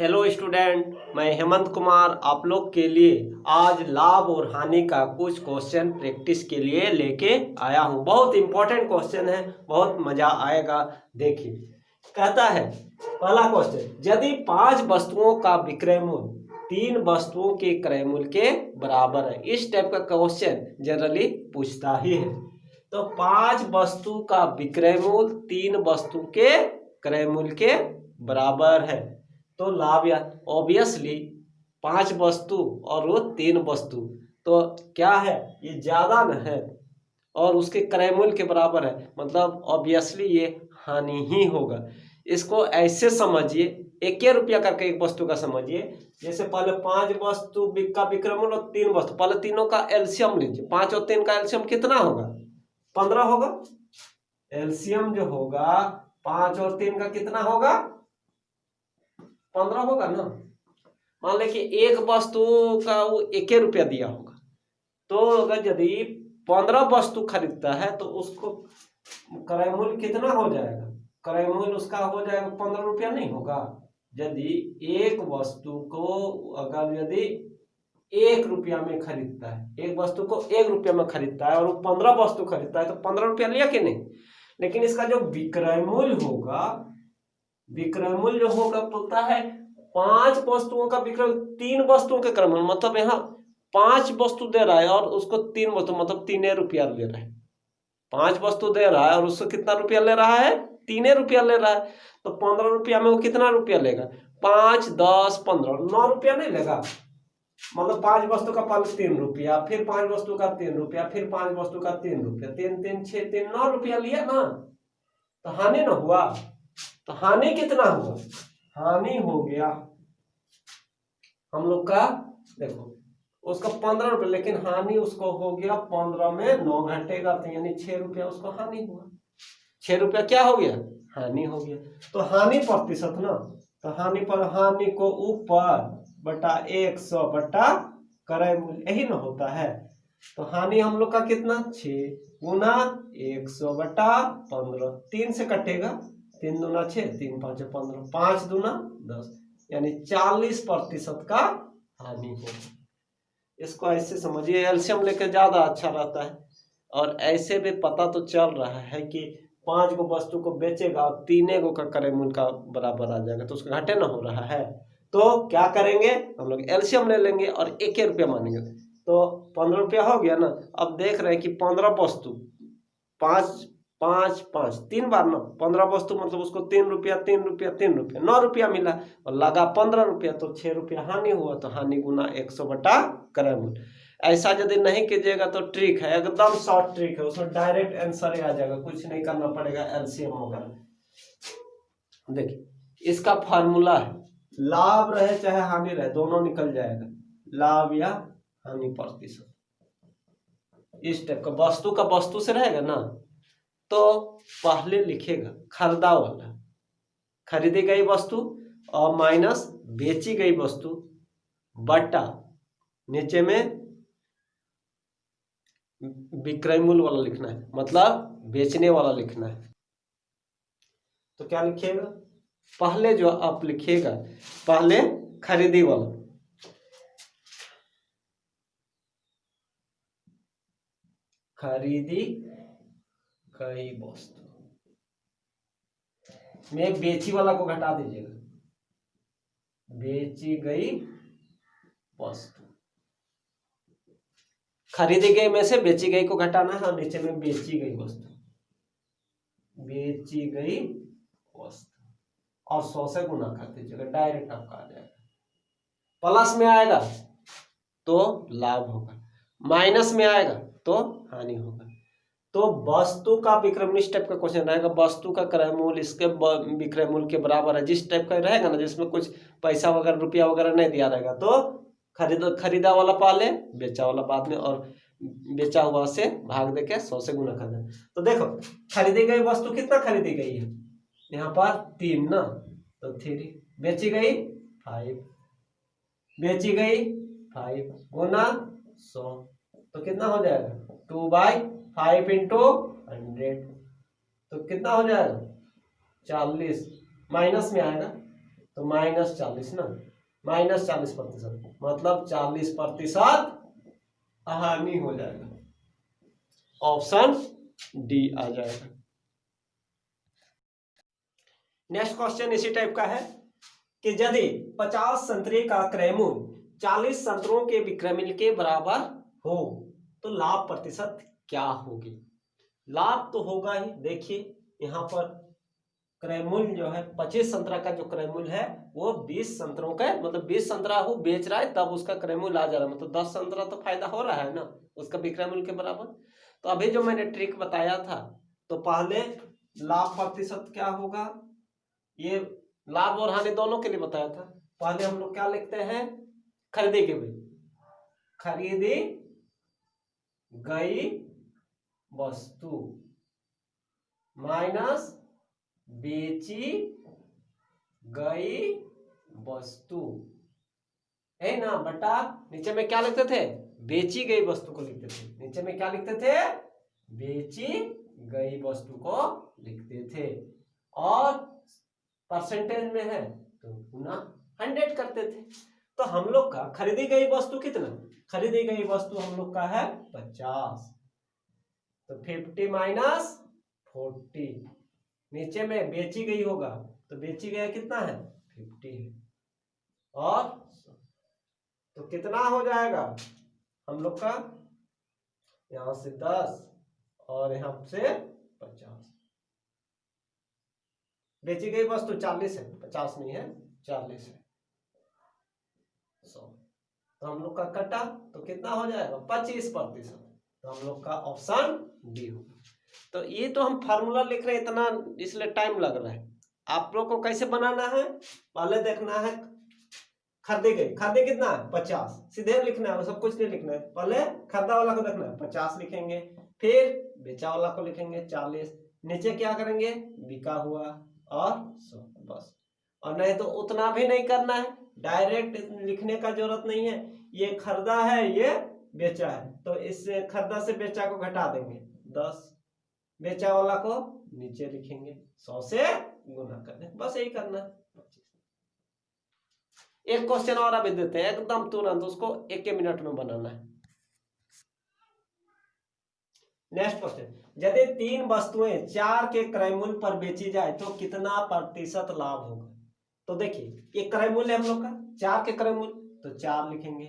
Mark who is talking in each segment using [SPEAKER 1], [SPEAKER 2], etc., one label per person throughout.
[SPEAKER 1] Hello student, मैं हेमंत कुमार आप लोग के लिए आज लाभ और हानि का कुछ क्वेश्चन प्रैक्टिस के लिए लेके आया हूँ। बहुत इंपॉर्टेंट क्वेश्चन है, बहुत मजा आएगा। देखिए, कहता है पहला क्वेश्चन, यदि 5 वस्तुओं का विक्रय मूल्य 3 वस्तुओं के क्रय मूल्य के बराबर है। इस टाइप का क्वेश्चन जनरली पूछता ही है। तो 5 वस्तु का विक्रय मूल्य 3 वस्तु के क्रय मूल्य के बराबर है तो लाभ या ऑब्वियसली 5 वस्तु और वो 3 वस्तु तो क्या है, ये ज्यादा न है और उसके क्रय मूल्य के बराबर है, मतलब ऑब्वियसली ये हानि ही होगा। इसको ऐसे समझिए, 1 रुपया करके एक वस्तु का समझिए। जैसे पहले 5 वस्तु का विक्रय मूल्य और 3 वस्तु, पहले तीनों का एलसीएम लीजिए। 5 और 3 का एलसीएम कितना होगा? 15 होगा। एलसीएम जो होगा 5 और 3 का कितना होगा? 15 होगा ना। मान ले कि एक वस्तु का वो 1 रुपया दिया होगा, तो अगर यदि 15 वस्तु खरीदता है तो उसको क्रय मूल्य कितना हो जाएगा? क्रय मूल्य उसका हो जाएगा 15 रुपया, नहीं होगा। यदि एक वस्तु को अगर यदि 1 रुपया में खरीदता है, एक वस्तु को 1 रुपया में खरीदता है और वो 15 वस्तु खरीदता है तो 15 रुपया लिया कि नहीं। लेकिन इसका जो विक्रय मूल्य होगा, विक्रय मूल्य जो होगा बोलता है 5 वस्तुओं का विक्रय 3 वस्तुओं के क्रय मूल्य, मतलब यहाँ 5 वस्तु दे रहा है और उसको 3 वस्तु मतलब 3 रुपया ले रहा है। 5 वस्तु दे रहा है और उससे कितना रुपया ले रहा है? 3 रुपया ले रहा है। तो 15 रुपया में वो कितना रुपया लेगा? 5, 10, 15, 9 रुपया नहीं लेगा। मतलब 5 वस्तु का पहले 3 रुपया, फिर 5 वस्तु का 3 रुपया, फिर 5 वस्तु का 3 रुपया, 3 3 6 3 9 रुपया लिया ना। तो हानि ना हुआ। तो हानि कितना हुआ? हानि हो गया हम लोग का, देखो उसका 15 रुपये, लेकिन हानि उसको हो गया 15 में 9 घटेगा तो यानी 6 रुपया उसको हानि हुआ। 6 रुपया क्या हो गया? हानि हो गया। तो हानि प्रतिशत ना, तो हानि पर हानि को ऊपर बटा 100 बटा क्रय मूल्य, यही ना होता है। तो हानि हम लोग का कितना? 6 गुना 100 बटा 15, 3 से कटेगा, 3 दूना 6, 3 5 15, 5 दूना 10, यानी 40% का हानि होगा। इसको ऐसे समझिए, एलसीएम लेके ज्यादा अच्छा रहता है। और ऐसे भी पता तो चल रहा है कि 5 को वस्तु को बेचेगा और 3 को का क्रय मूल्य का बराबर आ जाएगा, तो उसका घाटे ना हो रहा है। तो क्या करेंगे हम लोग? एलसीएम ले लेंगे और 1 रुपया मानेंगे, तो 15 रुपया हो गया ना। अब देख रहे हैं कि 15 वस्तु 5 5 5 3 बार ना, 15 वस्तु मतलब उसको 3 रुपया 3 रुपया 3 रुपया 9 रुपया मिला और लगा 15 रुपया, तो 6 रुपया हानि हुआ। तो हानि गुना 100 बटा क्रय मूल्य। ऐसा यदि नहीं कीजिएगा तो ट्रिक है, एकदम शॉर्ट ट्रिक है, उसमें डायरेक्ट आंसर आ जाएगा, कुछ नहीं करना पड़ेगा एलसीएम वगैरह। देखिए इसका फार्मूला है, लाभ रहे चाहे हानि रहे दोनों निकल जाएगा, लाभ या हानि प्रतिशत। इस टाइप का वस्तु का वस्तु से रहेगा ना, तो पहले लिखेगा खरीदा वाला, खरीदी गई वस्तु और माइनस बेची गई वस्तु बटा नीचे में विक्रय मूल्य वाला लिखना है, मतलब बेचने वाला लिखना है। तो क्या लिखिएगा? पहले जो आप लिखिएगा, पहले खरीदी वाला, खरीदी गई वस्तु में बेची वाला को घटा दीजिएगा, बेची गई वस्तु। खरीदी गई में से बेची गई को घटाना है और नीचे में बेची गई वस्तु, बेची गई वस्तु और 100 से गुना कर दीजिएगा, डायरेक्ट आपका आ जाएगा। प्लस में आएगा तो लाभ होगा, माइनस में आएगा तो हानि होगा। तो वस्तु का विक्रय मूल्य, इस टाइप का क्वेश्चन रहेगा, वस्तु का क्रय मूल्य इसके विक्रय मूल्य के बराबर है। जिस टाइप का रहेगा ना, जिसमें कुछ पैसा वगैरह रुपया वगैरह नहीं दिया रहेगा, तो खरीदा वाला पहले, बेचा वाला बाद में, और बेचा हुआ से भाग देके 100 से गुना कर देना। तो देखो खरीदी गई वस्तु कितना खरीदी गई है? यहाँ पर 3 ना, तो 3, बेची गई 5, बेची गई 5 गुना 100, तो कितना हो जाएगा? 2/5 इंटू 100, तो कितना हो जाएगा? 40, माइनस में आएगा तो -40 ना, -40%, मतलब 40% हानि हो जाएगा। ऑप्शन डी आ जाएगा। नेक्स्ट क्वेश्चन इसी टाइप का है कि यदि 50 संतरे का क्रय मूल्य 40 संतरों के विक्रय मूल्य के बराबर हो तो लाभ प्रतिशत क्या होगी? लाभ तो होगा ही। देखिए यहाँ पर क्रय मूल्य जो है 25 संतरा का जो क्रय मूल्य है वो 20 संतरों का, मतलब 20 संतरा वो बेच रहा है तब उसका क्रय मूल्य आ जा रहा है, मतलब 10 संतरा तो फायदा हो रहा है ना उसका विक्रय मूल्य के बराबर। तो अभी जो मैंने ट्रिक बताया था, तो पहले लाभ प्रतिशत क्या होगा, ये लाभ और हानि दोनों के लिए बताया था। पहले हम लोग क्या लिखते हैं, खरीदी गई वस्तु माइनस बेची गई वस्तु है ना, बटा नीचे में क्या लिखते थे, बेची गई वस्तु को लिखते थे। नीचे में क्या लिखते थे, बेची गई वस्तु को लिखते थे, और परसेंटेज में है तो गुना 100 करते थे। तो हम लोग का खरीदी गई वस्तु कितना, खरीदी गई वस्तु हम लोग का है 50, तो 50 माइनस 40, नीचे में बेची गई होगा तो बेची गया कितना है 50 है, और तो कितना हो जाएगा हम लोग का, यहां से 10 और यहां से 50। बेची गई वस्तु 40 है, 50 नहीं है 40 है, 100। तो हम लोग का कटा तो कितना हो जाएगा 25%, तो हम लोग का ऑप्शन डी होगा। तो ये तो हम फार्मूला लिख रहे हैं इतना, इसलिए टाइम लग रहा है। आप लोग को कैसे बनाना है, पहले देखना है खरीदी गई, खरीदी कितना है 50, सीधे लिखना है, सब कुछ नहीं लिखना है। पहले खरीदा वाला को देखना है 50 लिखेंगे, फिर बेचा वाला को लिखेंगे 40, नीचे क्या करेंगे बिका हुआ और 100 बस। और नहीं तो उतना भी नहीं करना है, डायरेक्ट लिखने का जरूरत नहीं है। ये खरीदा है ये बेचा है, तो इससे खरीदा से बेचा को घटा देंगे 10, बेचा वाला को नीचे लिखेंगे 100 से गुना कर दें, बस यही करना है। एक क्वेश्चन और अभी देते हैं एकदम तुरंत, उसको 1 मिनट में बनाना है। नेक्स्ट क्वेश्चन, यदि 3 वस्तुएं 4 के क्रय मूल्य पर बेची जाए तो कितना प्रतिशत लाभ होगा? तो देखिए ये क्रय मूल्य हम लोग का 4 के क्रय मूल्य, तो 4 लिखेंगे,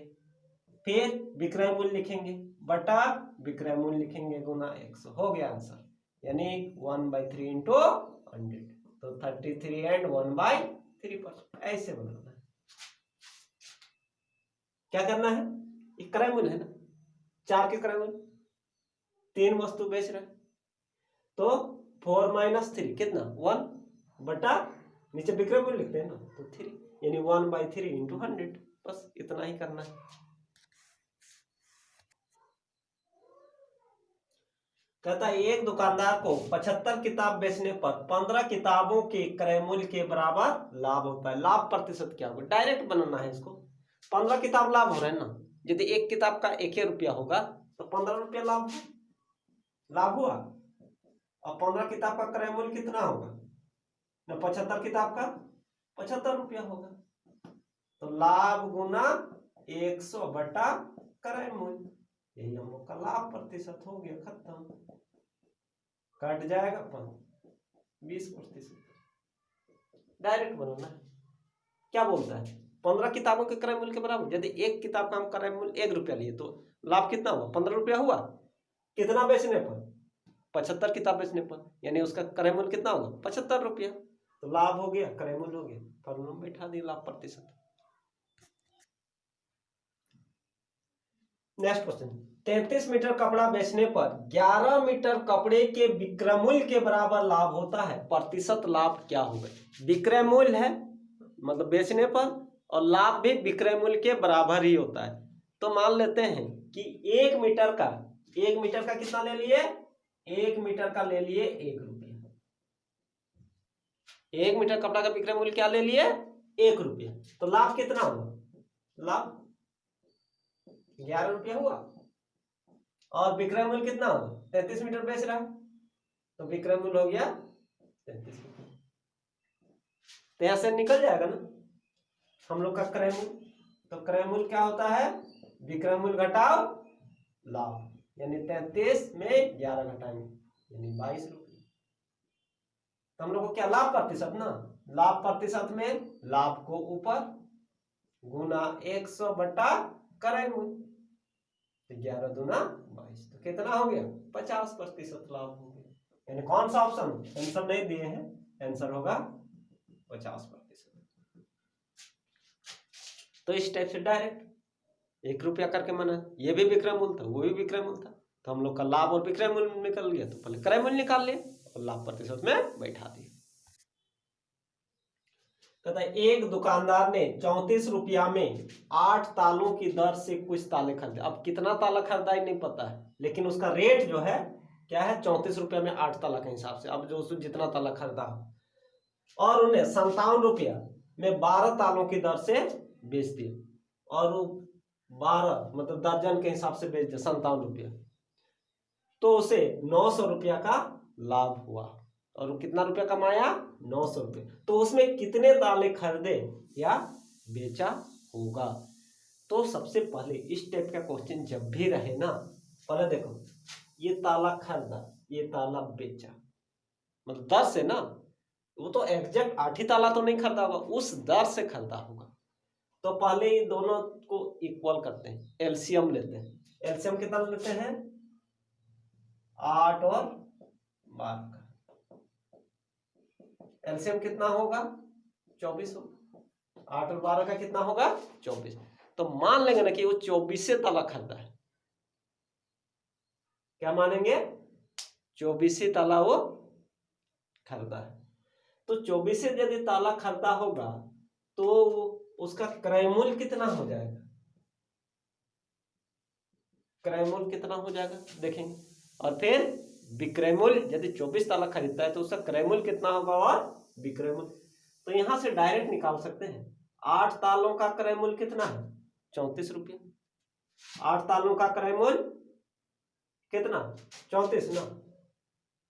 [SPEAKER 1] फिर विक्रय मूल्य लिखेंगे बटा विक्रय मूल्य लिखेंगे गुना 100, हो गया आंसर, यानी 1/3 इंटू 100, तो 33 एंड 1/3%। ऐसे बनाना है। क्या करना है, ये क्रय मूल्य है ना, 4 के क्रय मूल्य, 3 वस्तु बेच रहे हैं, तो 4 - 3 कितना 1 बटा नीचे विक्रय मूल्य लिखते हैं ना, तो 3, यानी 1/3 इंटू 100, बस इतना ही करना है। कहता है एक दुकानदार को 75 किताब बेचने पर 15 किताबों के क्रय मूल्य के बराबर लाभ होता है, लाभ प्रतिशत क्या होगा? डायरेक्ट बनाना है इसको। 15 किताब लाभ हो रहा है ना, यदि एक किताब का 1 रुपया होगा तो 15 रुपया लाभ हुआ, और 15 किताब का क्रय मूल्य कितना होगा ना, 75 किताब का 75 रुपया होगा, तो लाभ गुना 100 बटा क्रय मूल्य, यही हम लोग का लाभ प्रतिशत हो गया, खत्म, कट जाएगा 20%। डायरेक्ट बनाना है। क्या बोलता है, 15 किताबों के क्रय मूल्य के बराबर, यदि एक किताब का हम क्रय मूल्य 1 रुपया लिए तो लाभ कितना हुआ 15 रुपया हुआ, कितना बेचने पर 75 किताब बेचने पर, यानी उसका क्रय मूल्य कितना होगा 75 रुपया, तो लाभ हो गया क्रय मूल्य हो गया, फॉर्मूला में बैठा दिए लाभ प्रतिशत। नेक्स्ट क्वेश्चन, 33 मीटर कपड़ा बेचने पर 11 मीटर कपड़े के विक्रय मूल्य के बराबर लाभ होता है, प्रतिशत लाभ क्या होगा? विक्रय मूल्य है मतलब बेचने पर, और लाभ भी विक्रय मूल्य के बराबर ही होता है। तो मान लेते हैं कि 1 मीटर का कितना ले लिए, 1 मीटर का ले लिए 1 रुपया, 1 मीटर कपड़ा का विक्रय मूल्य क्या ले लिए 1 रुपया, तो लाभ कितना हुआ, लाभ 11 रुपया हुआ, और विक्रय मूल्य कितना हुआ 33 मीटर बेच रहा है, तो विक्रय मूल्य हो गया 33 रुपया, तो यहां से निकल जाएगा ना, हम लोग का क्रय मूल्य। तो क्रय मूल्य क्या होता है, विक्रय मूल्य घटाओ लाभ, यानी 33 में 11 घटाएंगे यानी 22 रुपये। तो हम लोग को क्या लाभ प्रतिशत ना, लाभ प्रतिशत में लाभ को ऊपर गुना 100 बटा क्रय मूल्य, तो 11 दूना 22, तो कितना हो गया 50% लाभ हो गया। यानी कौन सा ऑप्शन, आंसर नहीं दिए हैं, आंसर होगा 50%। तो इस टाइप से डायरेक्ट 1 रुपया करके माना, ये भी विक्रय मूल्य था, वो भी विक्रय मूल्य था, तो हम लोग का लाभ और विक्रय मूल्य निकल गया, तो पहले क्रय मूल्य निकाल लिए और लाभ प्रतिशत में बैठा दिए। कहता है एक दुकानदार ने 34 रुपया में 8 तालों की दर से कुछ ताले खरीदे। अब कितना ताला खरीदा ही नहीं पता है, लेकिन उसका रेट जो है क्या है 34 रुपया में 8 ताला के हिसाब से, अब जो उसने जितना ताला खरीदा हो, और उन्हें 57 रुपया में 12 तालों की दर से बेच दिए, और वो 12 मतलब दर्जन के हिसाब से बेच दिया 57 रुपया, तो उसे 900 रुपया का लाभ हुआ, और वो कितना रुपया कमाया 900 रुपये। तो उसमें कितने ताले खरीदे या बेचा होगा। तो सबसे पहले इस टाइप का क्वेश्चन जब भी रहे ना, पहले देखो ये ताला खरीदा, ये ताला बेचा, मतलब 10 से ना, वो तो एग्जैक्ट 8 ही ताला तो नहीं खरीदा होगा, उस दर से खरीदा होगा। तो पहले ये दोनों को इक्वल करते हैं, एलसीएम लेते हैं। एलसीएम कितना लेते हैं 8 और 12 का, एलसीएम कितना होगा 24 होगा, 8 और 12 का कितना होगा 24। तो मान लेंगे ना कि वो 24 से ताला खरीदा है, क्या मानेंगे 24 से ताला वो खरीदा है। तो 24 से यदि ताला खरीदा होगा तो उसका क्रय मूल्य कितना हो जाएगा, क्रय मूल्य कितना हो जाएगा देखेंगे, और फिर विक्रय मूल्य यदि 24 ताला खरीदता है तो उसका क्रय मूल्य कितना होगा और विक्रय मूल्य। तो यहां से डायरेक्ट निकाल सकते हैं, 8 तालों का क्रय मूल्य कितना है 34 रुपया, 8 तालों का क्रय मूल्य कितना 34 ना,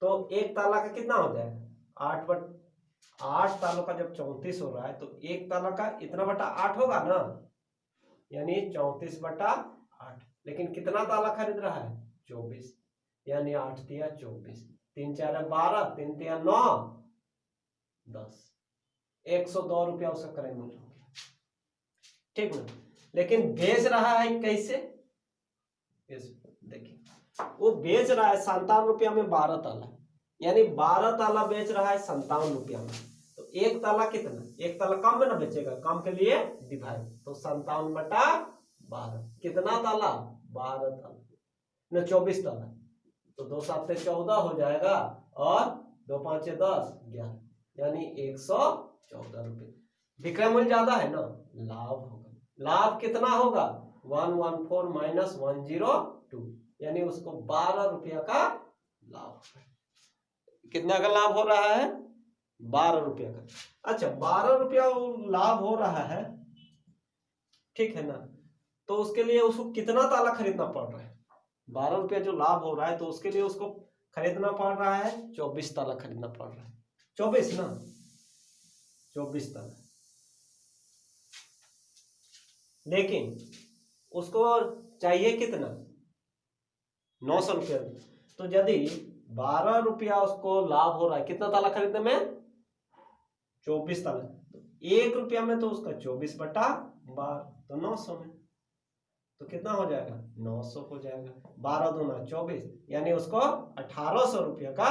[SPEAKER 1] तो एक ताला का कितना हो जाएगा 8 तालों का जब 34 हो रहा है तो एक ताला का इतना बटा 8 होगा ना, यानी 34 बटा 8, लेकिन कितना ताला खरीद रहा है 24, यानी 8 तिया 24, 3 4 12, 3 तिया 9 10, 102 रुपया उसका क्रय मूल्य हो गया, ठीक ना। लेकिन बेच रहा है कैसे, देखिए वो बेच रहा है 57 रुपया में 12 ताला, यानी 12 ताला बेच रहा है 57 रुपया में, तो एक ताला कितना, एक ताला कम में ना बेचेगा, कम के लिए डिवाइड, तो 57 बटा 12, कितना ताला 12 ताला न 24 ताला, तो 2 7 14 हो जाएगा, और 2 5 10 11, यानी 114 रुपये। विक्रय मूल्य ज्यादा है ना, लाभ होगा, लाभ कितना होगा 114 माइनस 102, यानी उसको 12 रुपया का लाभ, कितना का लाभ हो रहा है 12 रुपया का। अच्छा 12 रुपया लाभ हो रहा है, ठीक है ना, तो उसके लिए उसको कितना ताला खरीदना पड़ रहा है, 12 रुपया जो लाभ हो रहा है तो उसके लिए उसको खरीदना पड़ रहा है 24 ताला खरीदना पड़ रहा है, 24 ना 24 ताला, लेकिन उसको चाहिए कितना 900 रुपया, तो यदि 12 रुपया उसको लाभ हो रहा है कितना ताला खरीदने में 24 ताला, तो 1 रुपया में तो उसका 24 बटा 12, तो 900 में, तो कितना हो जाएगा 900 हो जाएगा, 12 दूना 24, यानी उसको 1800 रुपया का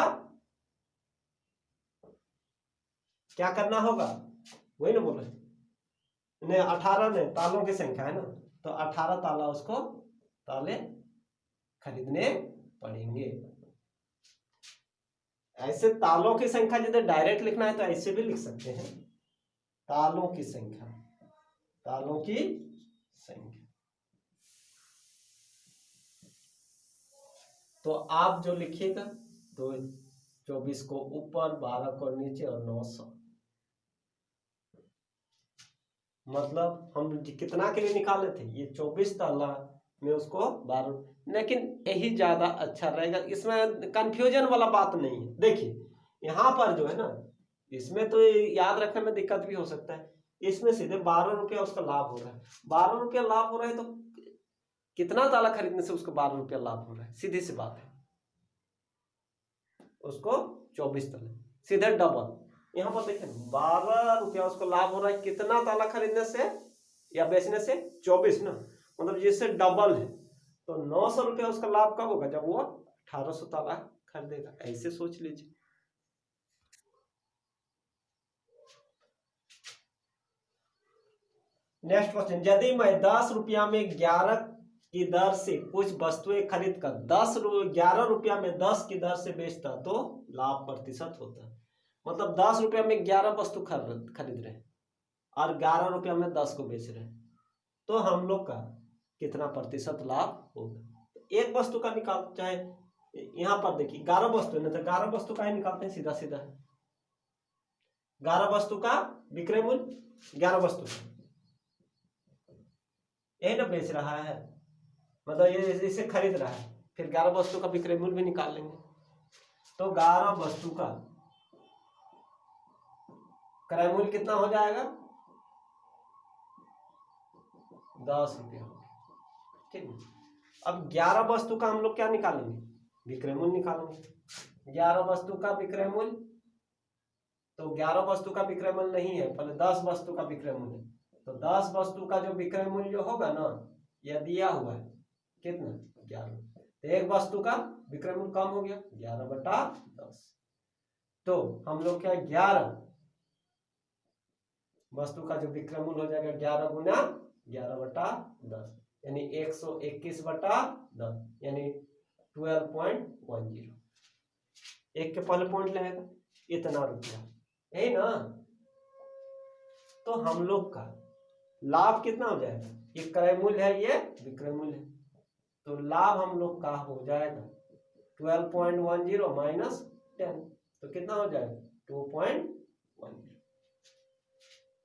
[SPEAKER 1] क्या करना होगा, वही ना बोल रहे नहीं 18 ने तालों की संख्या है ना, तो 18 ताला उसको ताले खरीदने पड़ेंगे। ऐसे तालों की संख्या यदि डायरेक्ट लिखना है तो ऐसे भी लिख सकते हैं, तालों की संख्या, तालों की संख्या, तो आप जो लिखिएगा तो 24 को ऊपर 12 को नीचे और 900, मतलब हम कितना के लिए निकाले थे ये 24 ताला में उसको 12, लेकिन यही ज्यादा अच्छा रहेगा, इसमें कंफ्यूजन वाला बात नहीं है। देखिए यहाँ पर जो है ना, इसमें तो याद रखने में दिक्कत भी हो सकता है, इसमें सीधे 12 रुपया उसका लाभ हो रहा है। 12 रुपया लाभ हो रहा है तो कितना ताला खरीदने से उसको 12 रुपया लाभ हो रहा है? सीधी सी बात है, उसको 24 ताला, सीधे डबल। यहाँ पर देखिए 12 रुपया उसको लाभ हो रहा है, कितना ताला खरीदने से या बेचने से? 24 ना, मतलब जिससे डबल है। तो 900 रुपया उसका लाभ कब होगा? जब वो 1800 ताला खरीदेगा। ऐसे सोच लीजिए। नेक्स्ट क्वेश्चन, यदि मैं 10 रुपया में 11 की दर से कुछ वस्तुएं खरीद कर 11 रुपया में 10 की दर से बेचता तो लाभ प्रतिशत होता। मतलब 10 रुपया में 11 वस्तु खरीद रहे हैं और 11 रुपया में 10 को बेच रहे हैं, तो हम लोग का कितना प्रतिशत लाभ होगा? एक वस्तु का निकाल, चाहे यहाँ पर देखिए 11 वस्तु है ना, तो 11 वस्तु का ही निकालते हैं सीधा सीधा। 11 वस्तु का विक्रय मूल्य, 11 वस्तु यही ना बेच रहा है, मतलब ये इसे खरीद रहा है, फिर 11 वस्तु का विक्रय मूल्य भी निकाल लेंगे। तो 11 वस्तु का क्रय मूल्य कितना हो जाएगा? 10 रुपया। ठीक है, अब 11 वस्तु का हम लोग क्या निकालेंगे? विक्रय मूल्य निकालेंगे। 11 वस्तु का विक्रय मूल्य, तो 11 वस्तु का विक्रय मूल्य नहीं है, पहले 10 वस्तु का विक्रय मूल्य। तो 10 वस्तु का जो विक्रय मूल्य होगा ना, यह दिया हुआ है कितना? 11। तो एक वस्तु का विक्रय मूल्य कम हो गया, 11/10। तो हम लोग क्या, 11 वस्तु का जो विक्रय मूल्य हो जाएगा 11 गुना 11/10, यानी 121/10, यानी 12.10। एक के पहले पॉइंट लगेगा, इतना रुपया, यही ना। तो हम लोग का लाभ कितना हो जाएगा? ये क्रय मूल्य है, ये विक्रय मूल्य है, तो लाभ हम लोग का हो जाएगा 12.10 माइनस 10, तो कितना हो जाएगा? 2.10।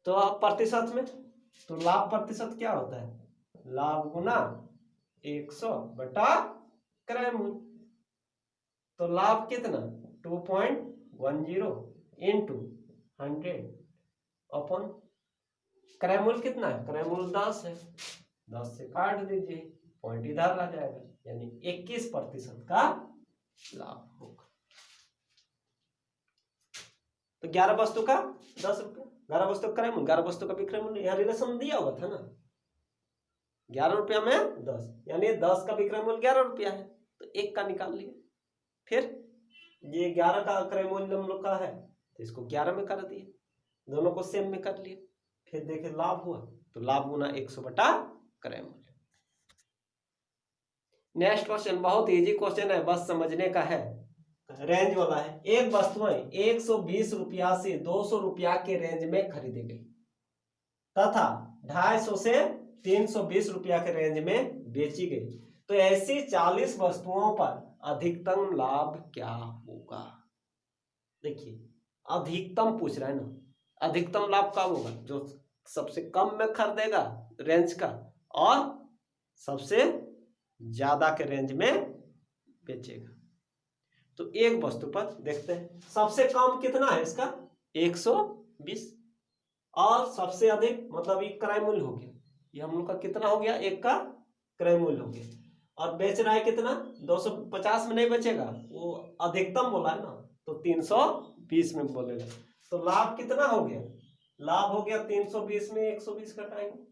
[SPEAKER 1] तो अब प्रतिशत में, तो लाभ प्रतिशत क्या होता है? लाभ गुना 100 बटा क्रय मूल्य। तो लाभ कितना? 2.10 इंटू 100 अपन क्रय मूल्य कितना है? क्रय मूल्य 10 है, 10 से काट दीजिए, पॉइंट इधर आ जाएगा, यानी 21% का लाभ होगा। तो 11 वस्तु का 10 रुपया, 11 वस्तु का क्रय मूल्य, 11 वस्तु का विक्रय मूल्य, यहाँ रिलेशन दिया हुआ था ना, 11 रुपया में 10, यानी 10 का विक्रय मूल्य 11 रुपया है, तो एक का निकाल लिया। फिर ये 11 का क्रय मूल्य हम लोग का है, तो इसको 11 में कर दिए, दोनों को सेम में कर लिए। फिर देखे लाभ हुआ, तो लाभ गुना 100 बटा क्रय मूल्य। नेक्स्ट क्वेश्चन बहुत इजी क्वेश्चन है, बस समझने का है, रेंज वाला है। एक वस्तुएं 120 रुपया से 200 रुपया के रेंज में खरीदी गई तथा 250 से 320 रुपया के रेंज में बेची गई, तो ऐसी 40 वस्तुओं पर अधिकतम लाभ क्या होगा? देखिए अधिकतम पूछ रहा है ना, अधिकतम लाभ कब होगा? जो सबसे कम में खरीदेगा रेंज का और सबसे ज्यादा के रेंज में बेचेगा। तो एक वस्तु पर देखते हैं, सबसे कम कितना है इसका? 120, और सबसे अधिक मतलब एक क्रय मूल्य हो गया, ये हम लोग का कितना हो गया? एक का क्रय मूल्य हो गया, और बेच रहा है कितना? 250 में नहीं बेचेगा, वो अधिकतम बोला है ना, तो 320 में बोलेगा। तो लाभ कितना हो गया? लाभ हो गया 320 में 120 घटाएंगे,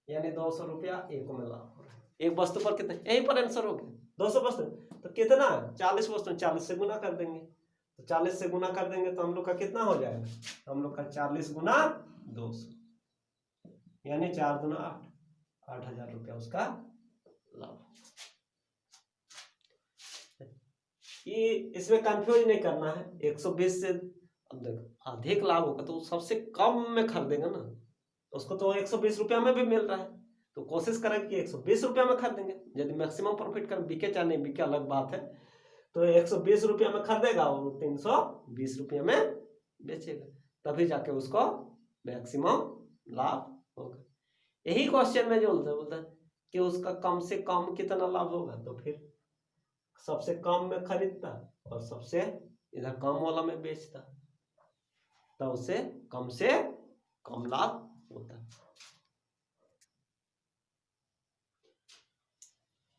[SPEAKER 1] यानी 200 रुपया एक में लाभ हो रहा है। एक वस्तु पर कितना? यहीं पर आंसर हो गया, 200 वस्तु, तो कितना? 40 वस्तु, 40 से गुना कर देंगे, तो 40 से गुना कर देंगे तो हम लोग का कितना हो जाएगा? हम लोग का 40 गुना 200, यानी 4 गुना 8, 8000 रुपया उसका लाभ। ये इसमें कंफ्यूज नहीं करना है, 120 से, अब देखो अधिक लाभ होगा तो सबसे कम में खरीदेगा ना, उसको तो 120 रुपया में भी मिल रहा है, तो कोशिश करें कि 120 रुपया में खरीदेंगे। यदि मैक्सिमम प्रॉफिट कर, बिके चाहे नहीं बिके अलग बात है, तो 120 रुपया में खरीदेगा और 320 रुपया में बेचेगा, तभी जाके उसको मैक्सिमम लाभ होगा। यही क्वेश्चन में जो बोलता है कि उसका कम से कम कितना लाभ होगा, तो फिर सबसे कम में खरीदता और सबसे इधर कम वाला में बेचता, तो उसे कम से कम लाभ होता है।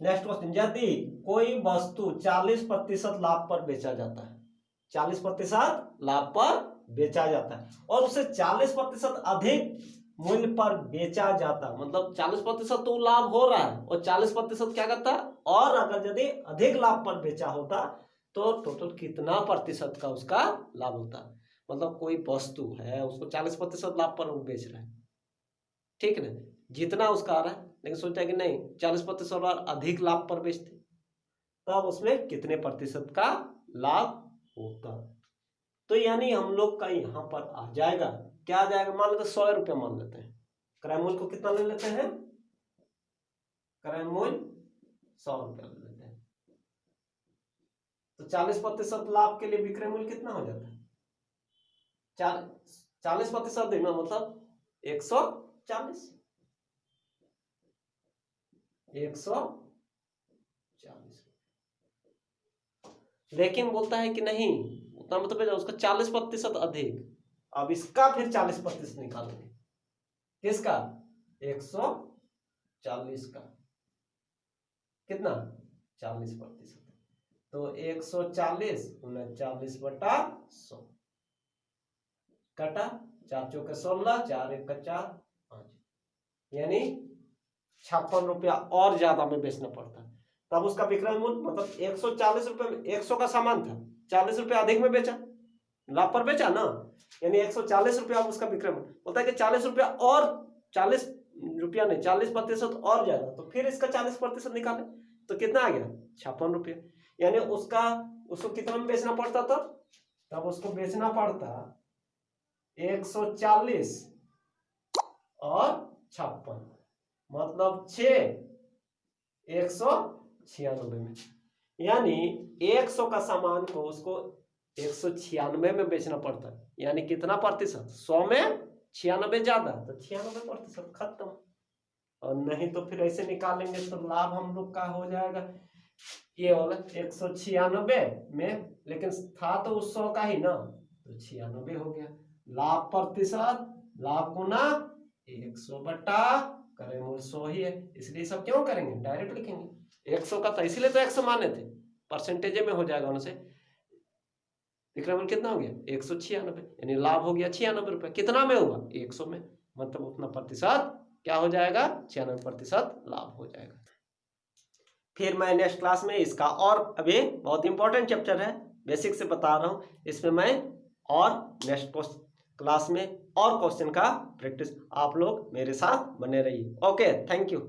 [SPEAKER 1] नेक्स्ट क्वेश्चन, यदि कोई वस्तु 40% लाभ पर बेचा जाता है, 40% लाभ पर बेचा जाता है और उसे 40% अधिक मूल्य पर बेचा जाता है, मतलब 40% तो लाभ हो रहा है और 40% क्या करता है, और अगर यदि अधिक लाभ पर बेचा होता तो टोटल कितना प्रतिशत का उसका लाभ होता है। मतलब कोई वस्तु है उसको 40% लाभ पर वो बेच रहा है, ठीक है ना, जितना उसका आ रहा है, लेकिन सोचता है कि नहीं 40% और अधिक लाभ पर बेचते, तब उसमें कितने प्रतिशत का लाभ होता। तो यानी हम लोग का यहाँ पर आ जाएगा, क्या आ जाएगा, मान लेते 100 रुपया मान लेते हैं, क्रय मूल्य को कितना ले लेते हैं, क्रय मूल्य 100 रुपया ले लेते हैं, तो 40% लाभ के लिए विक्रय मूल्य कितना हो जाता है, 40% देना मतलब 140, 140। लेकिन बोलता है कि नहीं उतना मतलब है उसका 40% अधिक, अब इसका फिर 40% निकालेंगे, किसका, 140 का, कितना 40%, तो 140 39/100 कटा, 4 चौके 16, 4 1 का 4 5, यानी 56 रुपया और ज्यादा में बेचना पड़ता है। तब उसका विक्रय मूल्य मतलब 140 रुपये में 100 का सामान था, 40 रुपया अधिक में बेचा, लाभ पर बेचा ना, यानी 140 रुपया उसका विक्रय मूल्य, बोलता है कि 40 रुपया और 40 रुपया नहीं 40% और ज्यादा, तो फिर इसका 40% निकाले तो कितना आ गया 56 रुपया, यानी उसको कितना में बेचना पड़ता था, तब उसको बेचना पड़ता 140 और 56 मतलब 196 में, यानी 100 का सामान को उसको 196 में बेचना पड़ता है, यानी कितना प्रतिशत, 100 में 96 ज्यादा, तो 96% खत्म। और नहीं तो फिर ऐसे निकालेंगे तो लाभ हम लोग का हो जाएगा ये वाला 196 में, लेकिन था तो उस 100 का ही ना, तो 96 हो गया, लाभ प्रतिशत, लाभ गुना 100 बटा क्रय मूल्य 100 ही है, इसलिए सब क्यों करेंगे डायरेक्ट लिखेंगे, 100 का था इसीलिए तो 100 माने थे, परसेंटेज में हो जाएगा उनसे, विक्रय मूल्य कितना हो गया 196, यानी लाभ हो गया 96 रुपये, कितना में हुआ 100 में, मतलब उतना प्रतिशत क्या हो जाएगा 96% लाभ हो जाएगा। फिर मैं नेक्स्ट क्लास में इसका, और अभी बहुत इंपॉर्टेंट चैप्टर है, बेसिक से बता रहा हूँ, इसमें मैं और नेक्स्ट क्लास में और क्वेश्चन का प्रैक्टिस, आप लोग मेरे साथ बने रहिए। Okay, thank you.